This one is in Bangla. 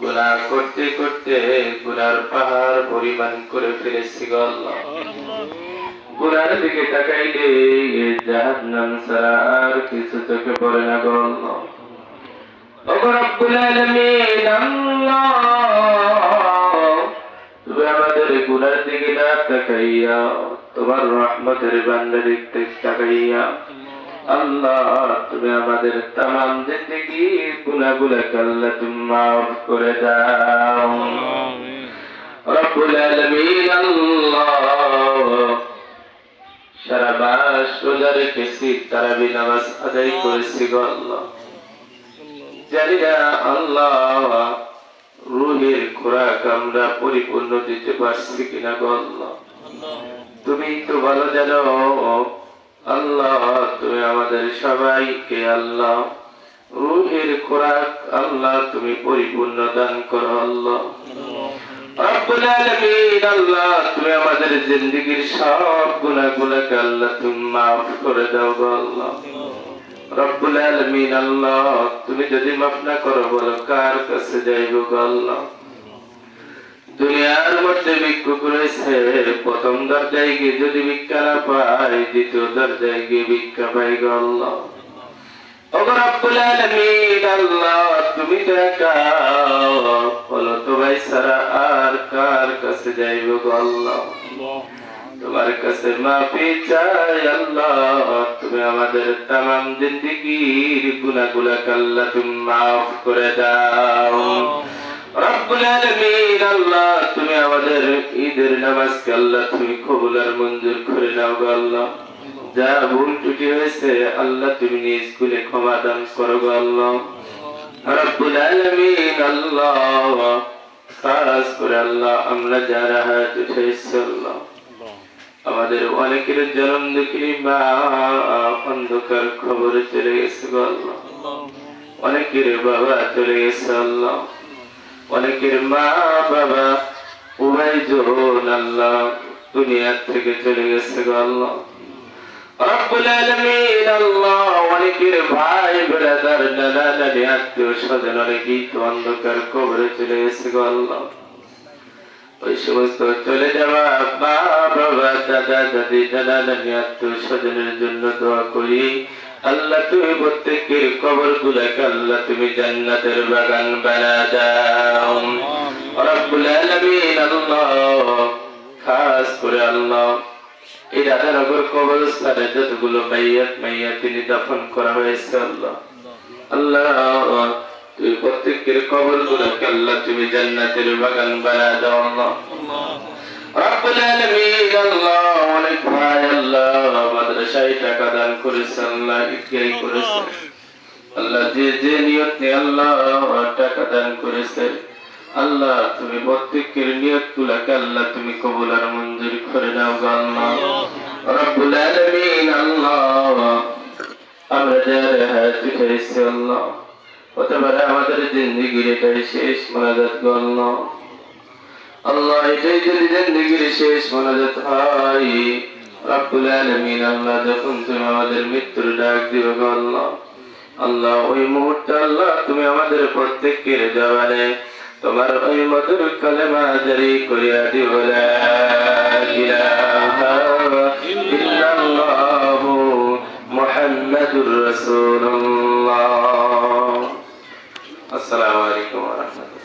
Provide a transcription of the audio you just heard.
গুনাহ করতে করতে গুনার পাহাড় পরিমাণ করে ফেলেছি গো আল্লাহ। গুনার দিকে তাকাইলে জাহান্নাম ছাড়া আর কিছু চোখে পড়ে না গো আল্লাহ। ওগো রব্বুল আলামিন আল্লাহ, তুমি আমাদের গুনার দিকে না তাকাইয়া তোমার রহমতের বান্দা দিকে তাকাইয়া আল্লাহ, তুমি আমাদের তামাম জিন্দেগি গুনাহগুলোকে আল্লাহ তুমি মাফ করে দাও রব্বুল আলামিন আল্লাহ। সারা মাস রোজা রেখেছি, তারাবি নামাজ আদায় করেছি গো আল্লাহ। জানি না আল্লাহ রুহের খোরাক আমরা পরিপূর্ণ দিতে পারছি কিনা গো আল্লাহ, তুমি তো ভালো জানো আল্লাহ। তুমি আমাদের সবাইকে আল্লাহ রুহের খোরাক আল্লাহ তুমি পরিপূর্ণ দান করো আল্লাহ রব্বুল আলামিন আল্লাহ। তুমি আমাদের জিন্দেগীর সব গুনাহগুলোকে আল্লাহ তুমি মাফ করে দাও গো আল্লাহ রব্বুল আলামিন আল্লাহ। তুমি যদি মাফ না করো বলো কার কাছে যাইব গো আল্লাহ। দুনিয়ার মধ্যে ভিক্ষুক রয়েছে, প্রথম দরজায় গিয়ে যদি ভিক্ষা না পায় দ্বিতীয় দরজায় গিয়ে ভিক্ষা পাই গো আল্লাহ। ওগো রব্বুল আলামিন আল্লাহ, তুমি তো একা, বলো তো ভাই সারা আর কার কাছে যাইব গো আল্লাহ। তোমার কাছে মাফি চাই আল্লাহ, তুমি আমাদের তামাম জিন্দেগীর গুনাহগুলোকে আল্লাহ তুমি মাফ করে দাও রব্বুল আলামিন আল্লাহ। তুমি আমাদের ঈদের নামাজকে আল্লাহ তুমি কবুল আর মঞ্জুর করে নাও গো আল্লাহ। যা ভুল ত্রুটি হয়েছে আল্লাহ তুমি নিজ কুলে ক্ষমা দান করো গো আল্লাহ রব্বুল আলামিন আল্লাহ। খাস করে আল্লাহ আমরা যারা হায়াত উঠেছি আল্লাহ, আমাদের অনেকের জন্ম দুঃখিনী মা অন্ধকার খবরে চলে গেছে গো আল্লাহ। অনেকের বাবা চলে গেছে আল্লাহ, অনেকের মা বাবা উভয় জন আল্লাহ দুনিয়া থেকে চলে গেছে গো আল্লাহ রব্বুল আলামিন আল্লাহ। অনেকের ভাই ব্রাদার নানা নানি আত্মীয় স্বজন অনেকেই তো অন্ধকার কবরে চলে গেছে গো আল্লাহ। ওই সমস্ত চলে যাওয়া মা বাবা দাদা দাদি নানা নানি আত্মীয় স্বজনের জন্য দোয়া করি আল্লাহ তুমি প্রত্যেকের কবর গুলাকে আল্লাহ তুমি জান্নাতের বাগান বানা দাও রব্বুল আলামিন আল্লাহ। খাস করে আল্লাহ এই রাধানগর কবরস্থানে যতগুলো মাইয়াতিনি দাফন করা হয়েছে আল্লাহ, আল্লাহ তুমি প্রত্যেকের কবর গুলোকে আল্লাহ তুমি জান্নাতের বাগান বানা দাও আল্লাহ রব্বুল আলামিন আল্লাহ। অনেক ভাই আল্লাহ মাদ্রাসায় টাকা দান করেছে আল্লাহ, ইকরাই করেছে আল্লাহ, যে যে নিয়ত নিয়ে আল্লাহ টাকা দান করেছে আল্লাহ তুমি প্রত্যেকের নিয়ত গুলাকে আল্লাহ তুমি কবুল আর মঞ্জুর করে নাও গো আল্লাহ রব্বুল আলামিন আল্লাহ। আমরা যারা হায়াত উঠেছি আল্লাহ, অতঃপর আমাদের জিন্দেগির এটাই শেষ মোনাজাত গো আল্লাহ। আল্লাহ এটাই যদি জিন্দেগির শেষ মোনাজাত হয় রব্বুল আলামিন আল্লাহ, যখন তুমি আমাদের মৃত্যুর ডাক দিও গো আল্লাহ, আল্লাহ ওই মুহূর্তে আল্লাহ তুমি আমাদের প্রত্যেকের জবানে তোমার ওই মধুর কালেমা জারি করিয়া দিও লা ইলাহা ইল্লাল্লাহু মুহাম্মাদুর রাসূলুল্লাহ। আসসালামু আলাইকুম ওয়া রাহমাতুল্লাহ।